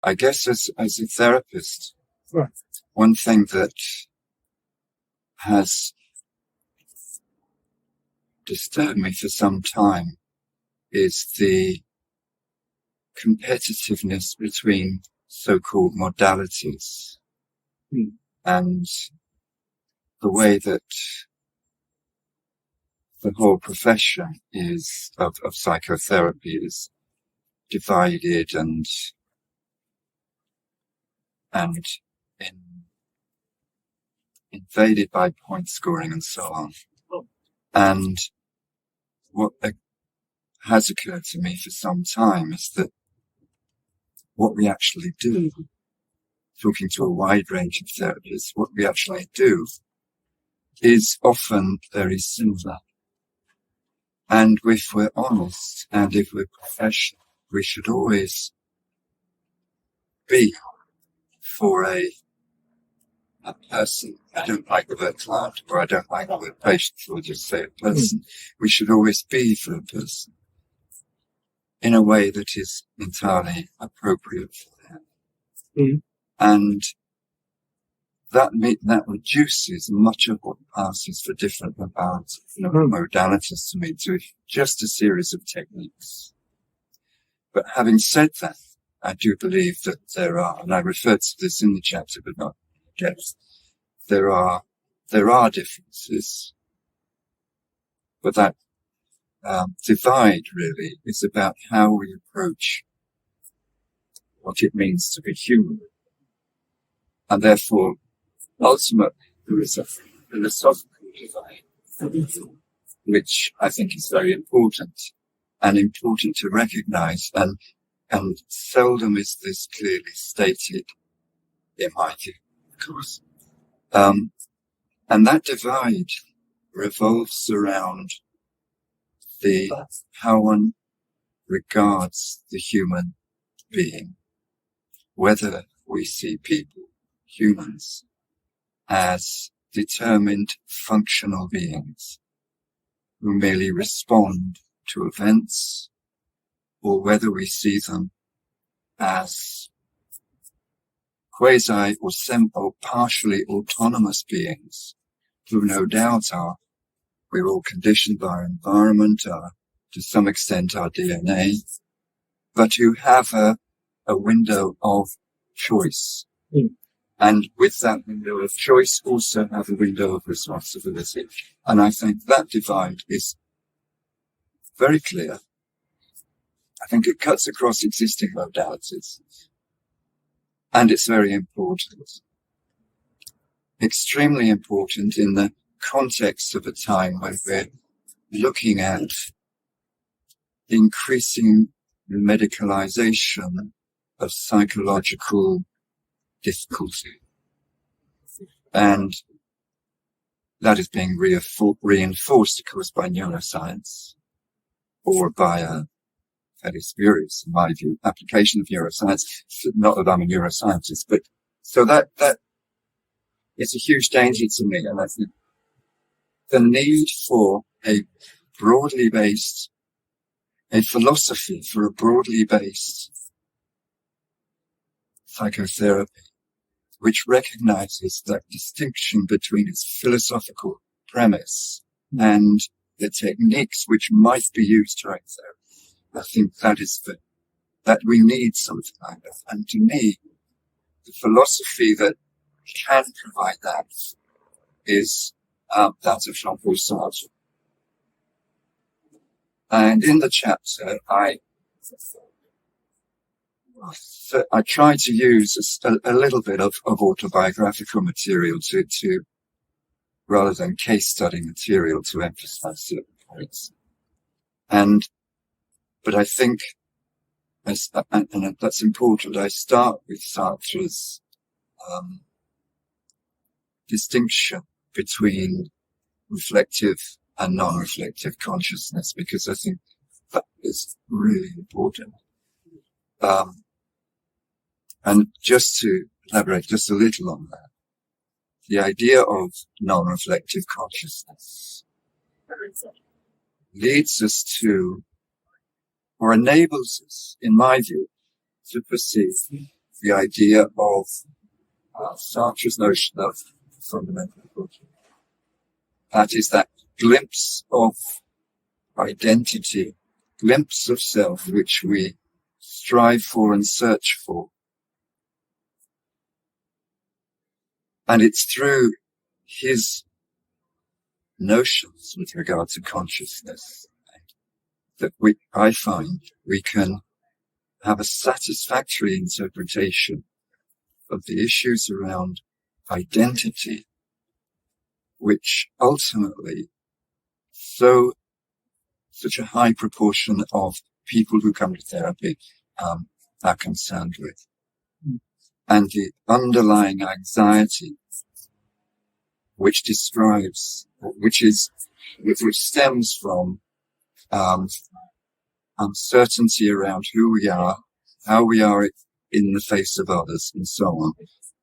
I guess as a therapist, Right. one thing that has disturbed me for some time is the competitiveness between so-called modalities and the way that the whole profession of psychotherapy is divided and invaded by point scoring and so on. And what has occurred to me for some time is that what we actually do, talking to a wide range of therapists, what we actually do is often very similar. And if we're honest and if we're professional, we should always be for a person. I don't like the word client, or I don't like the word patient, so we'll just say a person. We should always be for a person in a way that is entirely appropriate for them. And that reduces much of what passes for different modalities to me to just a series of techniques. But having said that, I do believe that there are, and I referred to this in the chapter, but not depth, there are differences. But that divide really is about how we approach what it means to be human. And therefore, ultimately, there is a philosophical divide, which I think is very important to recognize, and seldom is this clearly stated, in my view, of course. And that divide revolves around how one regards the human being, whether we see people, humans, as determined functional beings who merely respond to events, or whether we see them as quasi or partially autonomous beings who no doubt we're all conditioned by our environment, to some extent our DNA, but who have a window of choice. And with that window of choice also have a window of responsibility. And I think that divide is very clear. I think it cuts across existing modalities. And it's very important. Extremely important in the context of a time when we're looking at increasing medicalization of psychological difficulty. And that is being reinforced, of course, by neuroscience, or by a fairly spurious, in my view, application of neuroscience. Not that I'm a neuroscientist, but so that is a huge danger to me. And I think the need for a philosophy for a broadly based psychotherapy, which recognizes that distinction between its philosophical premise and the techniques which might be used during therapy. I think that we need something like that. And to me, the philosophy that can provide that is that of Jean-Paul Sartre. And in the chapter, I try to use a little bit of autobiographical material to rather than case study material to emphasize certain points. But I think, and that's important, I start with Sartre's distinction between reflective and non-reflective consciousness, because I think that is really important. And just to elaborate just a little on that, the idea of non-reflective consciousness leads us to, or enables us, in my view, to perceive the idea of Sartre's notion of fundamental project. That is that glimpse of identity, glimpse of self, which we strive for and search for. And it's through his notions with regard to consciousness that I find we can have a satisfactory interpretation of the issues around identity, which ultimately such a high proportion of people who come to therapy are concerned with. And the underlying anxiety which stems from uncertainty around who we are, how we are in the face of others, and so on,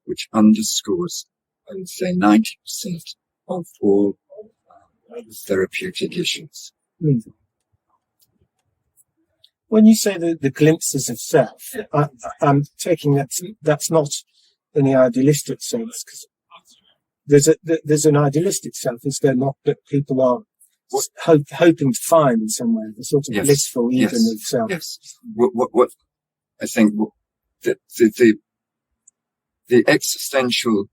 which underscores, I would say, 90% of all therapeutic issues. When you say the glimpses of self, I'm taking that's not in the idealistic sense, because there's an idealistic self, is there not, that people are hoping to find somewhere, the sort of blissful Eden of self? Yes. What I think the existential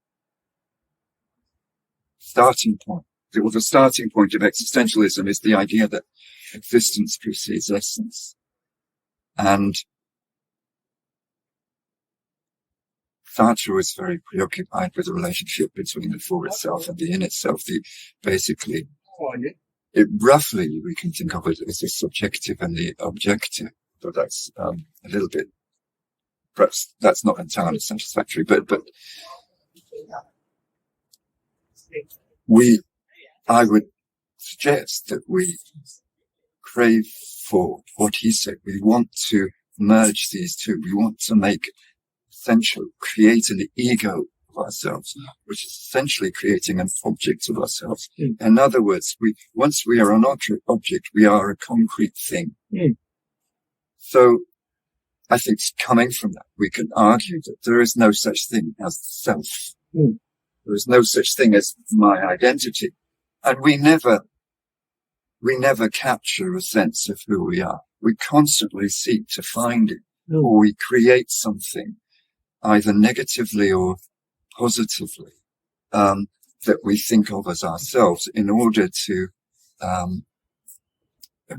starting point, the starting point of existentialism is the idea that existence precedes essence. And Sartre was very preoccupied with the relationship between the for itself and the in itself. Roughly, we can think of it as the subjective and the objective. So that's a little bit, perhaps that's not entirely satisfactory, but I would suggest that we crave for what he said. We want to merge these two. We want to make create an ego of ourselves, which is essentially creating an object of ourselves. In other words, once we are an object, we are a concrete thing. So I think coming from that, we can argue that there is no such thing as self. There is no such thing as my identity. And we never capture a sense of who we are. We constantly seek to find it, or we create something, either negatively or positively, that we think of as ourselves in order to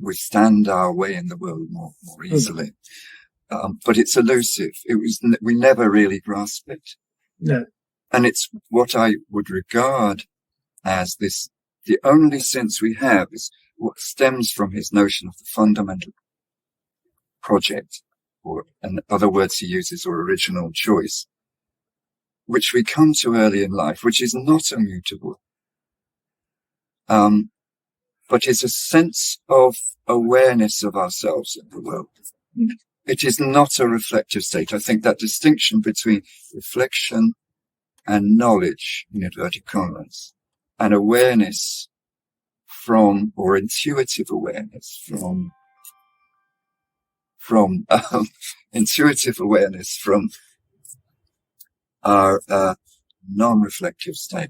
withstand our way in the world more easily. But it's elusive. We never really grasp it. No. And it's what I would regard as the only sense we have is what stems from his notion of the fundamental project, or in other words he uses, or original choice, which we come to early in life, which is not immutable, but is a sense of awareness of ourselves in the world. It is not a reflective state. I think that distinction between reflection and knowledge, in inverted commas, and awareness from, or intuitive awareness from intuitive awareness from our non-reflective state.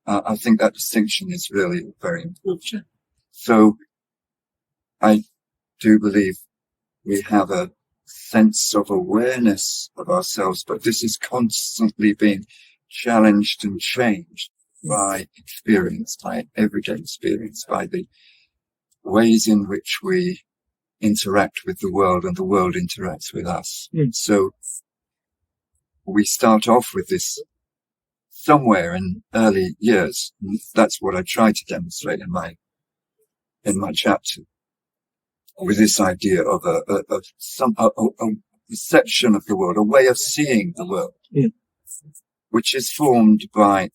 I think that distinction is really very important. So I do believe we have a sense of awareness of ourselves, but this is constantly being challenged and changed by experience, by everyday experience, by the ways in which we interact with the world and the world interacts with us. So we start off with this somewhere in early years. That's what I try to demonstrate in my chapter, with this idea of a perception of the world, a way of seeing the world, which is formed by,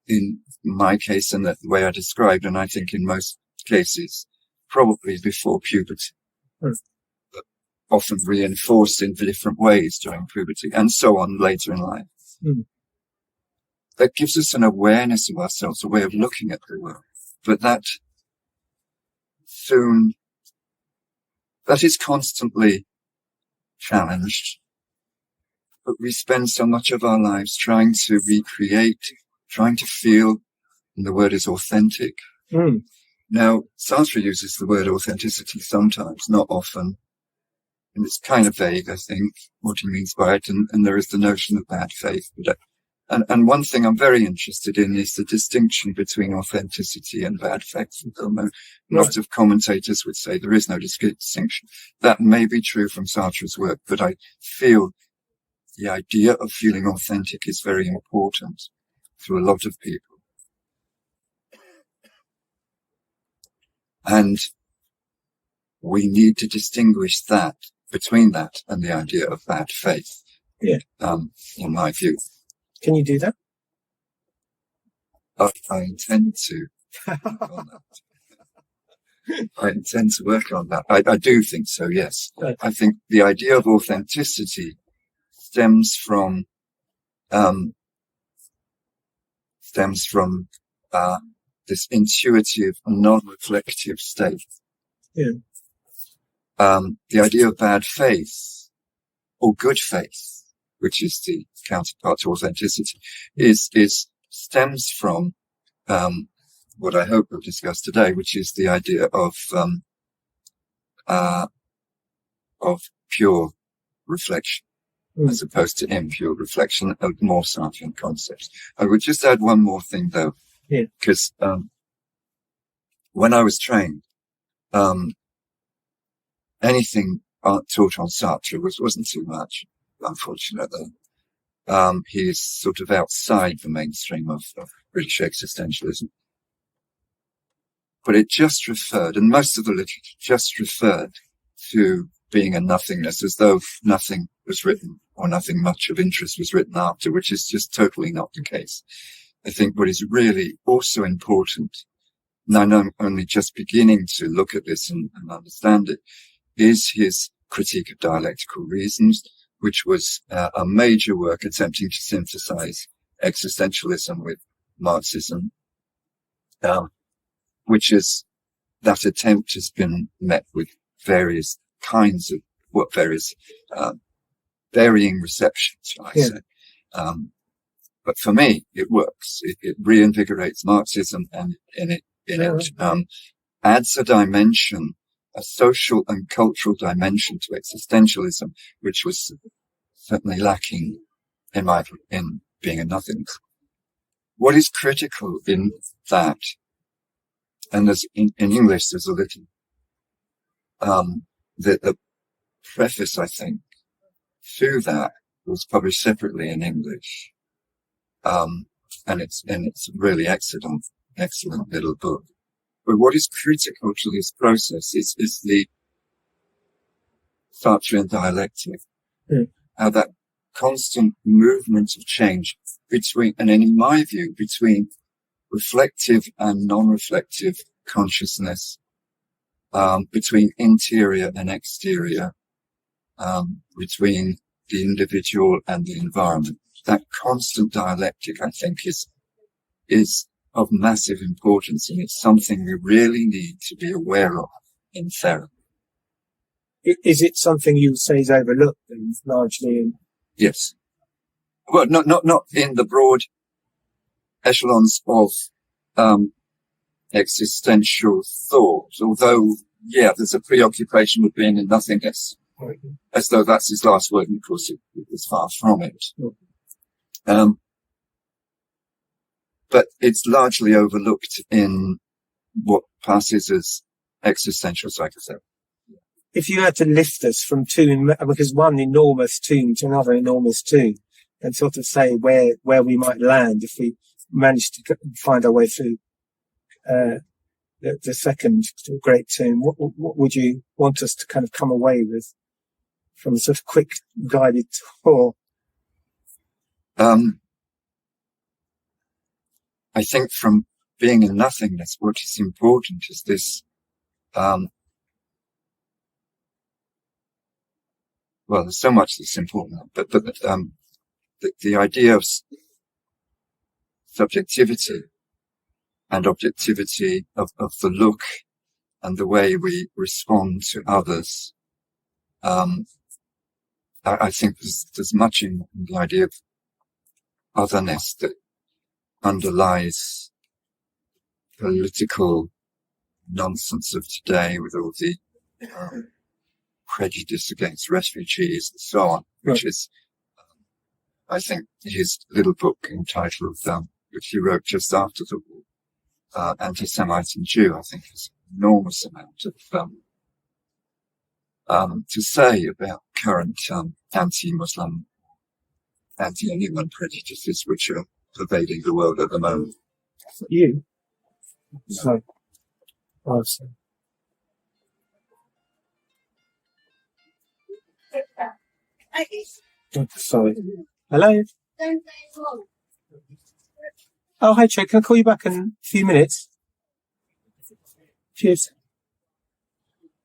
in my case, and the way I described, and I think in most cases, probably before puberty, but often reinforced in different ways during puberty, and so on later in life. That gives us an awareness of ourselves, a way of looking at the world, but that is constantly challenged, but we spend so much of our lives trying to recreate, trying to feel, and the word is authentic. Now, Sartre uses the word authenticity sometimes, not often, and it's kind of vague, I think, what he means by it, and there is the notion of bad faith. And one thing I'm very interested in is the distinction between authenticity and bad faith. A lot of commentators would say there is no distinction. That may be true from Sartre's work, but I feel the idea of feeling authentic is very important to a lot of people. And we need to distinguish that, between that and the idea of bad faith. Yeah. In my view. Can you do that? I intend to work on that. I intend to work on that. I do think so, yes. Right. I think the idea of authenticity stems from this intuitive, non-reflective state. Yeah. The idea of bad faith or good faith, which is the counterpart to authenticity, stems from what I hope we'll discuss today, which is the idea of pure reflection, as opposed to impure reflection of more Sartrean concepts. I would just add one more thing, though, because when I was trained, anything taught on Sartre wasn't too much, unfortunately. He's sort of outside the mainstream of British existentialism. But it just referred, and most of the literature just referred to being a nothingness, as though nothing was written or nothing much of interest was written after, which is just totally not the case. I think what is really also important, and I'm only just beginning to look at this and understand it, is his critique of dialectical reasons, which was a major work attempting to synthesize existentialism with Marxism, which is, that attempt has been met with various kinds of, varying receptions, shall I say. But for me, it works. It reinvigorates Marxism, and in it adds a dimension, a social and cultural dimension to existentialism, which was certainly lacking in being a nothingness. What is critical in that, and there's in English there's a little the preface, I think, to that was published separately in English, and it's a really excellent little book. But what is critical to this process is the Sartrean dialectic, how that constant movement of change between, and in my view, between reflective and non-reflective consciousness, between interior and exterior, between the individual and the environment. That constant dialectic, I think, is of massive importance, and it's something we really need to be aware of in therapy. Is it something you would say is overlooked and largely? Yes. Well, not in the broad echelons of existential thought, although, there's a preoccupation with being in nothingness, as though that's his last word, and of course it was far from it. But it's largely overlooked in what passes as existential psychotherapy. If you had to lift us from because one enormous tomb to another enormous tomb, and sort of say where we might land if we managed to find our way through the second great tomb, what would you want us to kind of come away with from a sort of quick guided tour? I think from being in nothingness, what is important is this, there's so much that's important, but the idea of subjectivity and objectivity of the look and the way we respond to others, I think there's much in the idea of otherness that underlies political nonsense of today with all the prejudice against refugees and so on, which is, I think, his little book entitled, which he wrote just after the war, Anti-Semite and Jew, I think has an enormous amount of to say about current anti-Muslim, anti-anyone prejudices which are pervading the world at the moment. You? Sorry. Oh, sorry. Hello? Oh, hi, Che. Can I call you back in a few minutes? Cheers.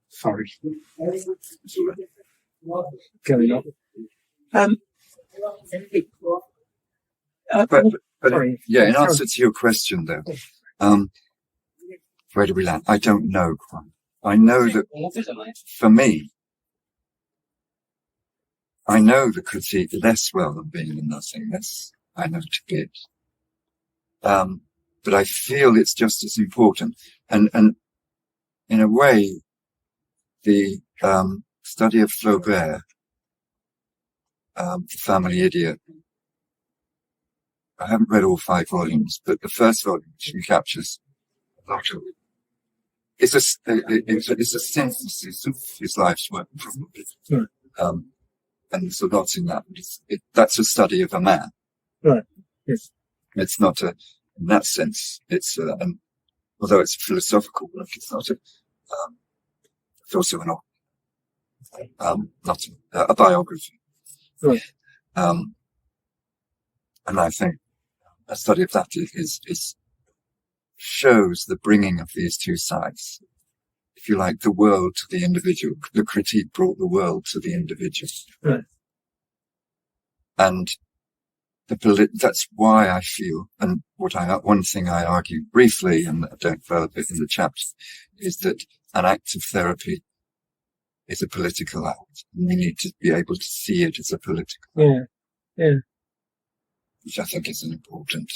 Sorry. Going on. But sorry. Yeah, in answer to your question, though, where do we land? I don't know quite. I know that for me, I know the critique less well than being in nothingness. I know to bit. But I feel it's just as important. And in a way, the study of Flaubert, The Family Idiot, I haven't read all 5 volumes, but the first volume, she captures a lot of it. It's a synthesis of his life's work, probably. Right. And there's a lot in that. That's a study of a man. Right. Yes. It's not in that sense, although it's a philosophical work, it's not it's also not a biography. Right. And I think a study of that shows the bringing of these two sides. If you like, the world to the individual. The critique brought the world to the individual. Right. And that's why I feel, and one thing I argue briefly, and I don't develop it in the chapter, is that an act of therapy is a political act. And we need to be able to see it as a political act. Yeah. Which I think is an important,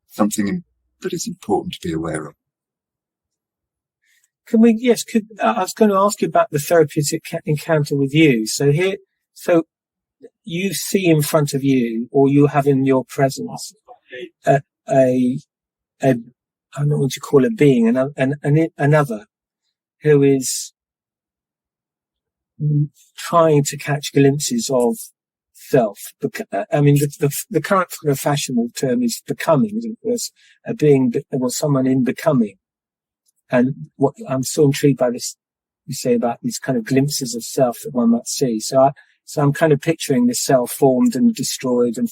something that is important to be aware of. I was going to ask you about the therapeutic encounter with you. So you see in front of you, or you have in your presence, I don't know what you call a being, another who is trying to catch glimpses of self. I mean, the current kind of fashionable term is becoming, isn't it? There's a being, someone in becoming. And what I'm so intrigued by this, you say about these kind of glimpses of self that one might see. So I'm kind of picturing this self formed and destroyed, or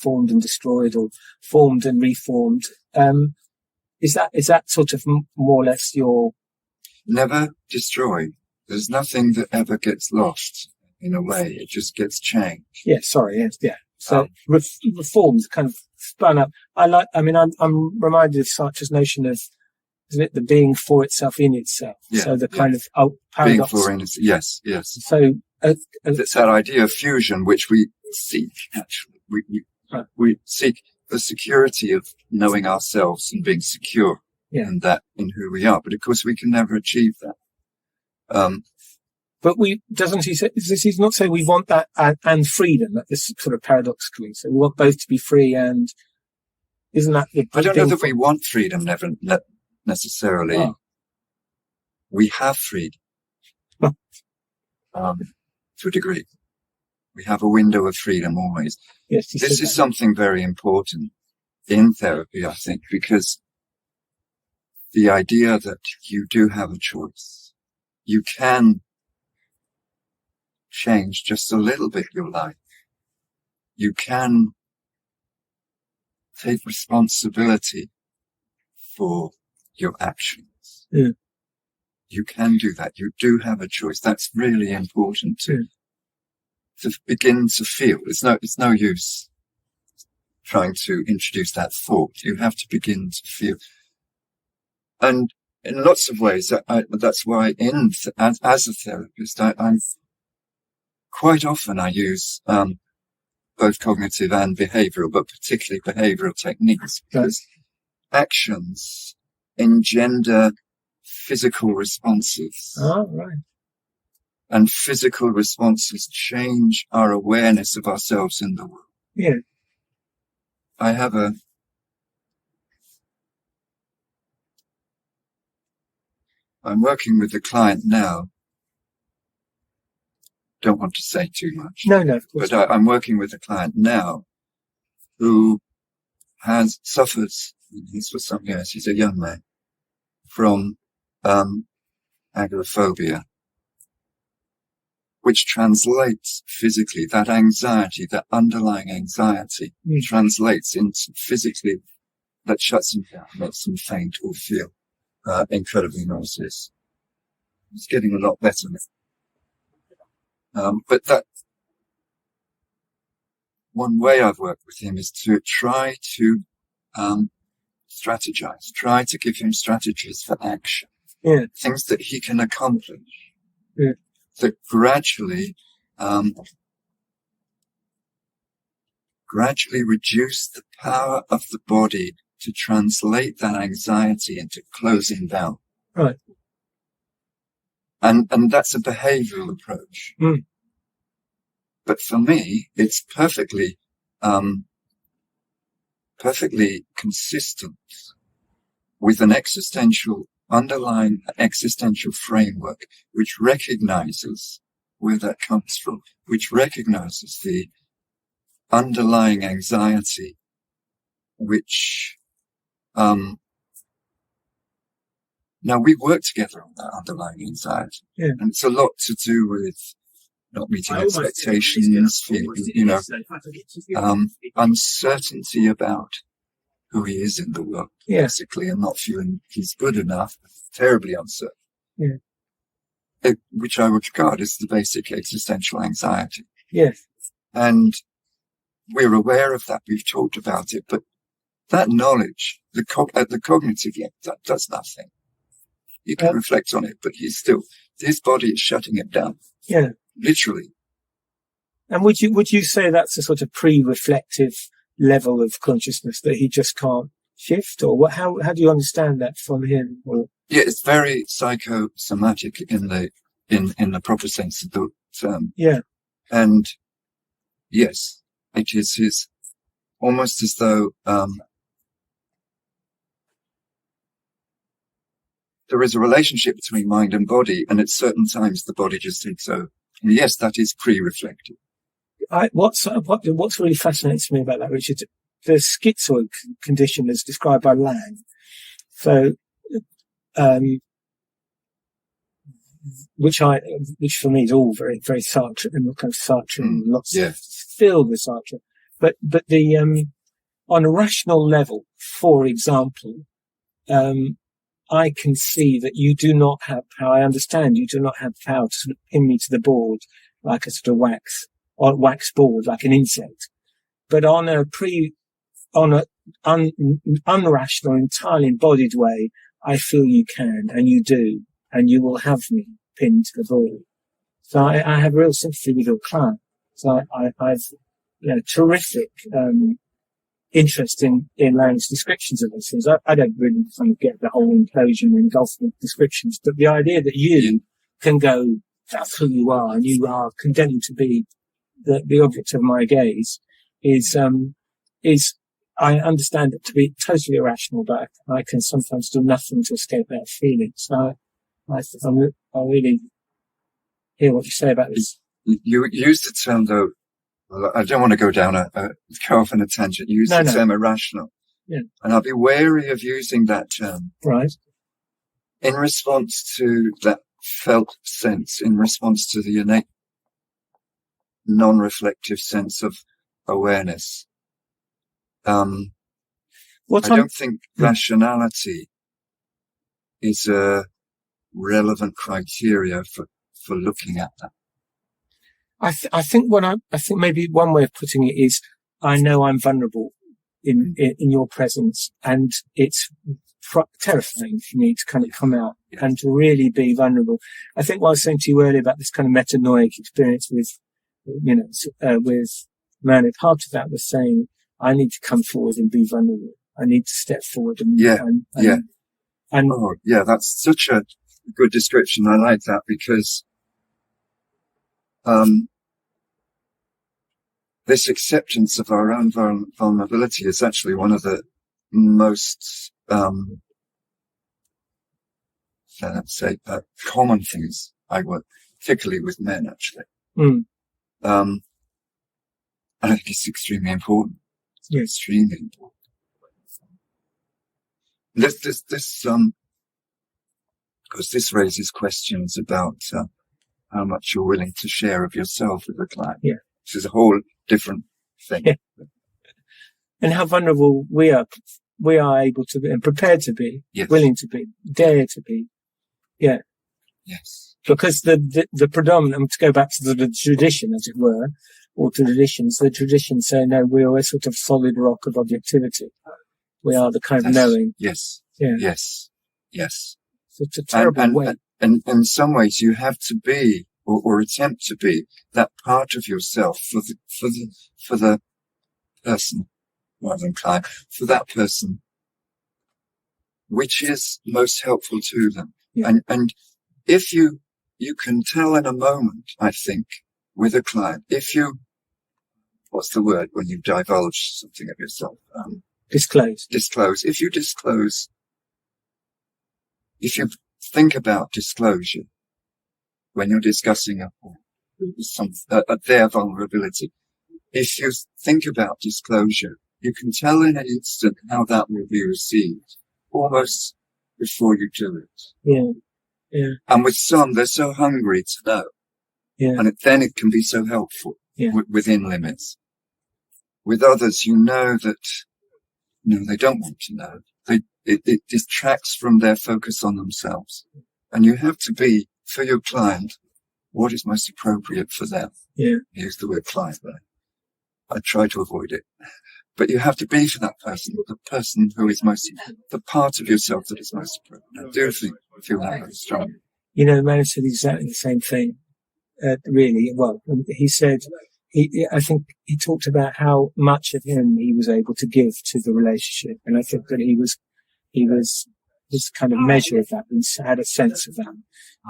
formed and reformed. Is that sort of more or less your... Never destroyed. There's nothing that ever gets lost in a way. It just gets changed. Yeah, sorry. Yeah. So reformed, kind of spun up. I'm reminded of Sartre's notion of, isn't it, the being for itself in itself? Yeah, so the kind of paradox. Being for in itself. Yes. So it's that idea of fusion which we seek. Actually, we seek the security of knowing ourselves and being secure in who we are. But of course, we can never achieve that. But does he not say we want that and freedom? That this sort of paradoxically, so we want both to be free, and isn't that? I don't know that we want freedom. Never necessarily. Oh. We have freedom to a degree. We have a window of freedom always. Yes, this is something very important in therapy, I think, because the idea that you do have a choice, you can change just a little bit your life. You can take responsibility for your actions. Yeah. You can do that. You do have a choice. That's really important to begin to feel. It's no use trying to introduce that thought. You have to begin to feel. And in lots of ways, that's why as a therapist, I'm quite often I use both cognitive and behavioral, but particularly behavioral techniques, because actions engender physical responses. Oh, right. And physical responses change our awareness of ourselves in the world. Yeah. I'm working with a client now. Don't want to say too much. No, of course. But I'm working with a client now who suffers, this for some years, he's a young man, from agoraphobia, which translates physically, that anxiety, that underlying anxiety, translates into physically, that shuts him down, makes him faint or feel incredibly nauseous. It's getting a lot better now. But that one way I've worked with him is to try to strategize, try to give him strategies for action, things that he can accomplish, that gradually reduce the power of the body to translate that anxiety into closing down. Right. And that's a behavioral approach. But for me, it's perfectly consistent with an underlying existential framework, which recognizes where that comes from, which recognizes the underlying anxiety, which, now we work together on that underlying anxiety. Yeah. And it's a lot to do with not meeting expectations, uncertainty about who he is in the world, basically, and not feeling he's good enough, terribly uncertain. Yeah. Which I would regard as the basic existential anxiety. Yes. And we're aware of that, we've talked about it, but that knowledge, at the cognitive level, that does nothing. You can reflect on it, but his body is shutting it down. Yeah. Literally. And would you say that's a sort of pre-reflective level of consciousness that he just can't shift, or how do you understand that from him? Or? Yeah, it's very psychosomatic in the proper sense of the term. Yeah. And yes, it is his, almost as though there is a relationship between mind and body, and at certain times the body just takes over. And yes, that is pre-reflective. What's really fascinates me about that, Richard, the schizoid condition as described by Lang. So, which for me is all very, very Sartre, and kind of Sartre, and lots of filled with Sartre. But the, on a rational level, for example, I can see that you do not have power. I understand you do not have power to sort of pin me to the board like a sort of wax board, like an insect. But on a unrational, entirely embodied way, I feel you can, and you do, and you will have me pinned to the board. So I have real sympathy with your client. So I've terrific interest in Lang's descriptions of these things. I don't really kind of get the whole implosion and engulfment descriptions, but the idea that you can go, that's who you are, and you are condemned to be the object of my gaze is I understand it to be totally irrational, but I can sometimes do nothing to escape that feeling. So I really hear what you say about this. You use the term, though, I don't want to go off on a tangent. You use the term irrational. Yeah. And I'll be wary of using that term. Right. In response to that felt sense, in response to the innate non-reflective sense of awareness. I don't think rationality is a relevant criteria for looking at that. I think maybe one way of putting it is, I know I'm vulnerable in your presence, and it's terrifying for me to kind of come out and to really be vulnerable. I think what I was saying to you earlier about this kind of metanoic experience with with man at heart of that was saying, I need to come forward and be vulnerable. I need to step forward and that's such a good description. I like that because this acceptance of our own vulnerability is actually one of the most common things I work, particularly with men, actually. And I think it's extremely important. Yes. Extremely important. Because this raises questions about how much you're willing to share of yourself with a client. Yeah. This is a whole different thing. Yeah. And how vulnerable we are able to be and prepared to be, yes. willing to be, dare to be. Yeah. Yes. Because the predominant, to go back to the tradition, as it were, or traditions, the traditions say, no, we are a sort of solid rock of objectivity. We are the kind of knowing. Yes. Yeah. Yes. Yes. So it's a terrible way. And in some ways you have to be, or attempt to be, that part of yourself for the person, rather than client, for that person, which is most helpful to them. Yeah. And if you can tell in a moment, I think, with a client, what's the word when you divulge something of yourself? Disclose. If you disclose, if you think about disclosure when you're discussing their vulnerability, if you think about disclosure, you can tell in an instant how that will be received, almost before you do it. Yeah. Yeah. And with some, they're so hungry to know. Yeah. And then it can be so helpful within limits. With others, you know that, they don't want to know. It distracts from their focus on themselves. And you have to be, for your client, what is most appropriate for them. Yeah. Use the word client there. I try to avoid it. But you have to be for that person, the person who is the part of yourself that is most appropriate. I do feel that very strongly. Man said exactly the same thing, really. Well, he said, I think he talked about how much of him he was able to give to the relationship. And I think that he was his kind of measure of that, and had a sense of that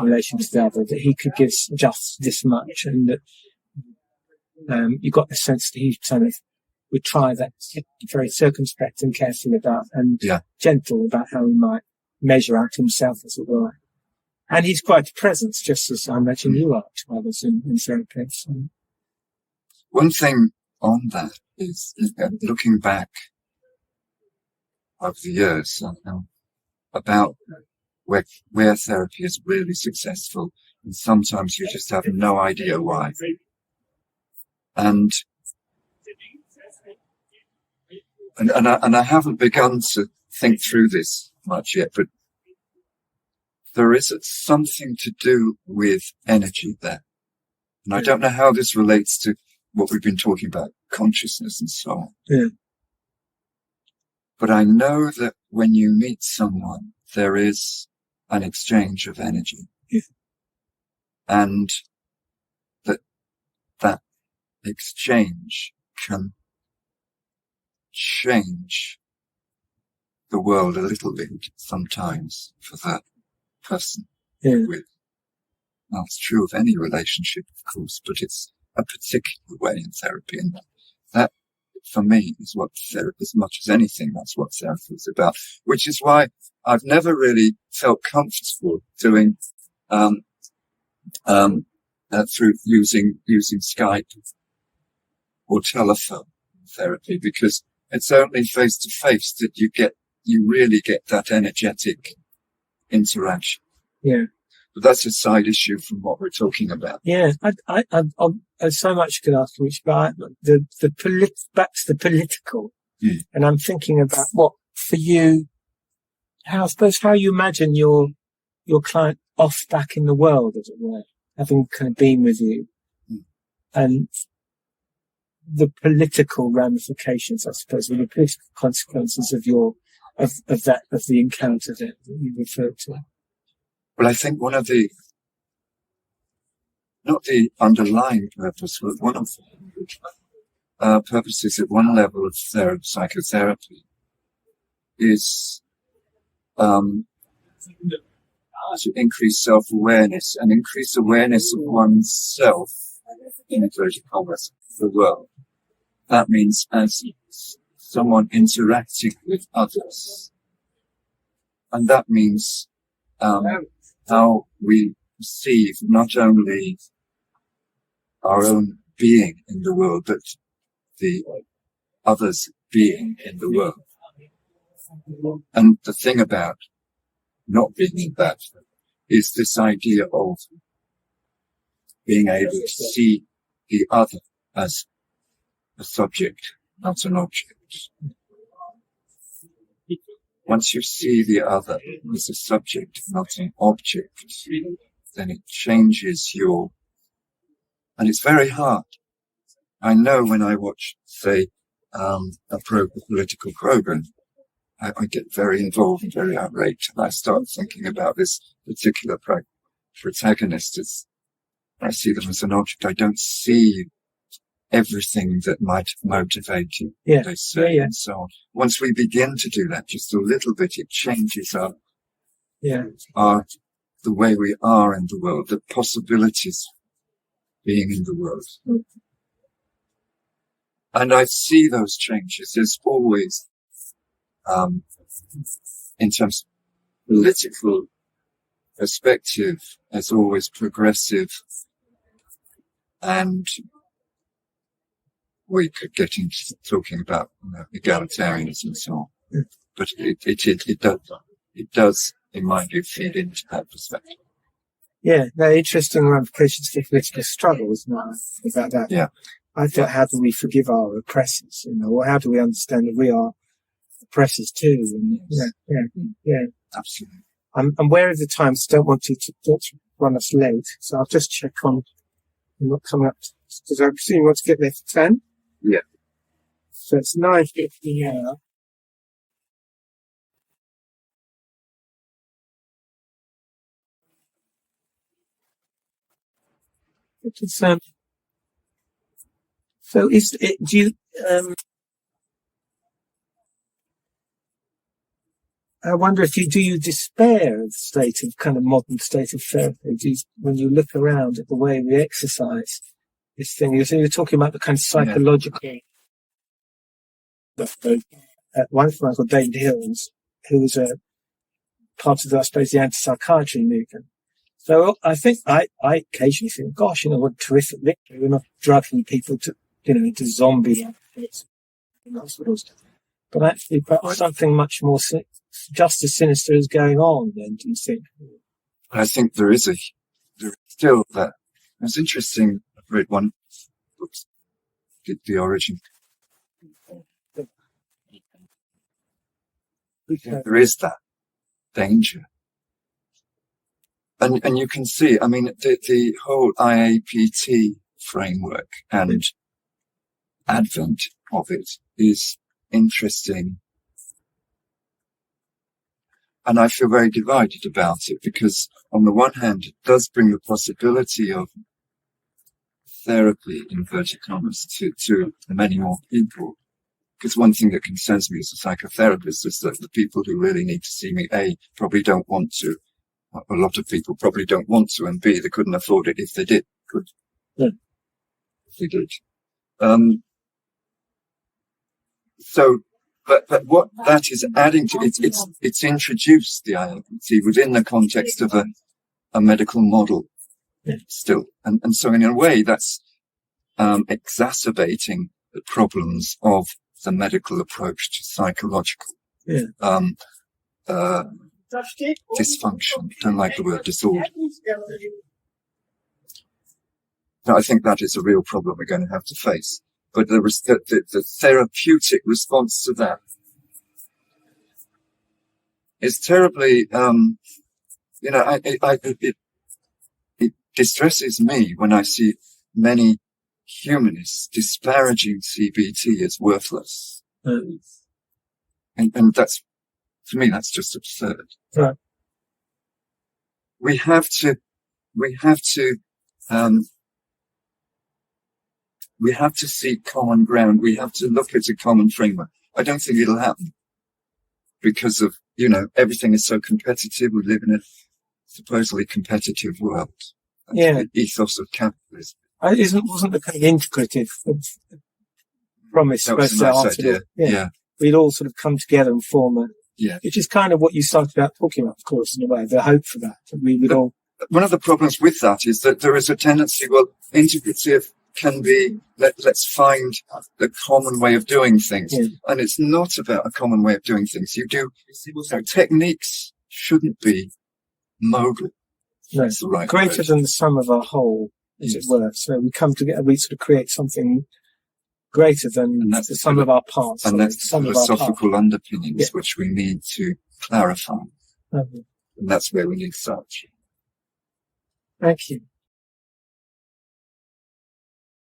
in relation to the other, that he could give just this much, and that you got the sense that he kind of would try that, very circumspect and careful about, and gentle about how he might measure out himself, as it were. And he's quite a presence, just as I imagine you are to others in therapy. So. One thing on that is looking back over the years about where therapy is really successful, and sometimes you just have no idea why. And I haven't begun to think through this much yet, but there is something to do with energy there. And I don't know how this relates to what we've been talking about, consciousness and so on. Yeah. But I know that when you meet someone, there is an exchange of energy. Yeah. And that exchange can change the world a little bit sometimes for that person. Yeah. Well, it's true of any relationship, of course, but it's a particular way in therapy. And that, for me, is what therapy, as much as anything, that's what therapy is about. Which is why I've never really felt comfortable doing, through using Skype or telephone therapy, because it's only face to face that you really get that energetic interaction. Yeah. But that's a side issue from what we're talking about. Yeah, I so much could ask which, but back to the political, and I'm thinking about what for you, how you imagine your client off back in the world, as it were, having kind of been with you, and the political ramifications, I suppose, or the political consequences of the encounter that you referred to. Well, I think one of the not the underlying purpose, but one of the purposes at one level of psychotherapy is to increase self-awareness and increase awareness of oneself in inverted commas, the world. That means as someone interacting with others. And that means how we perceive not only our own being in the world, but the others' being in the world. And the thing about not being that is this idea of being able to see the other as a subject, not an object. Once you see the other as a subject, not an object, then it changes and it's very hard. I know when I watch, say, a political program, I get very involved and very outraged, and I start thinking about this particular protagonist as I see them as an object. I don't see everything that might motivate you, they say, and so on. Once we begin to do that just a little bit, it changes the way we are in the world, the possibilities being in the world. And I see those changes. There's always, in terms of political perspective, there's always progressive, and we could get into talking about egalitarianism and so on. But it does, in my view, feed into that perspective. Yeah, they're interesting ramifications for political struggle, isn't it? About that. Yeah. I thought, how do we forgive our oppressors? Or how do we understand that we are oppressors too? And, yeah. Absolutely. I'm aware of the time, so don't want to run us late. So I'll just check on not coming up, because I presume you want to get there for 10. Yeah. So it's 9:50 now. So is it, do you, I wonder if you despair of the state of kind of modern state of therapy? When you look around at the way we exercise this thing, you're talking about the kind of psychological. One friend called David Hills, who was a part of, I suppose, the anti-psychiatry movement. So I think I occasionally think, gosh, what a terrific victory. We're not drugging people to, into zombie hospitals. But actually, perhaps something much more just as sinister is going on then, do you think? I think there is still that. It was interesting. I read one book, The Origin. There is that danger. And you can see, I mean, the whole IAPT framework and advent of it is interesting. And I feel very divided about it because on the one hand, it does bring the possibility of therapy, inverted commas, to many more people. Because one thing that concerns me as a psychotherapist is that the people who really need to see me, A, probably don't want to. A lot of people probably don't want to, and B, they couldn't afford it if they did. If they did. But what that is adding to it's introduced the IAPT within the context of a medical model still. And so in a way that's exacerbating the problems of the medical approach to psychological dysfunction. Don't like the word disorder. Now, I think that is a real problem we're going to have to face. But the therapeutic response to that is terribly, it distresses me when I see many humanists disparaging CBT as worthless. And that's, to me, that's just absurd. Right. We have to We have to seek common ground. We have to look at a common framework. I don't think it'll happen because of, everything is so competitive. We live in a supposedly competitive world. That's the ethos of capitalism. Wasn't the kind of integrative promise That was a nice idea. Yeah. We'd all sort of come together and form which is kind of what you started out talking about, of course, in a way, the hope for that. We would all. One of the problems with that is that there is a tendency, integrative can be, let's find the common way of doing things. Yeah. And it's not about a common way of doing things. Techniques shouldn't be modal. No, right greater than the sum of our whole, as it were. So we come together, we sort of create something greater than the sum of our parts. And that's the philosophical underpinnings which we need to clarify. And that's where we need such. Thank you.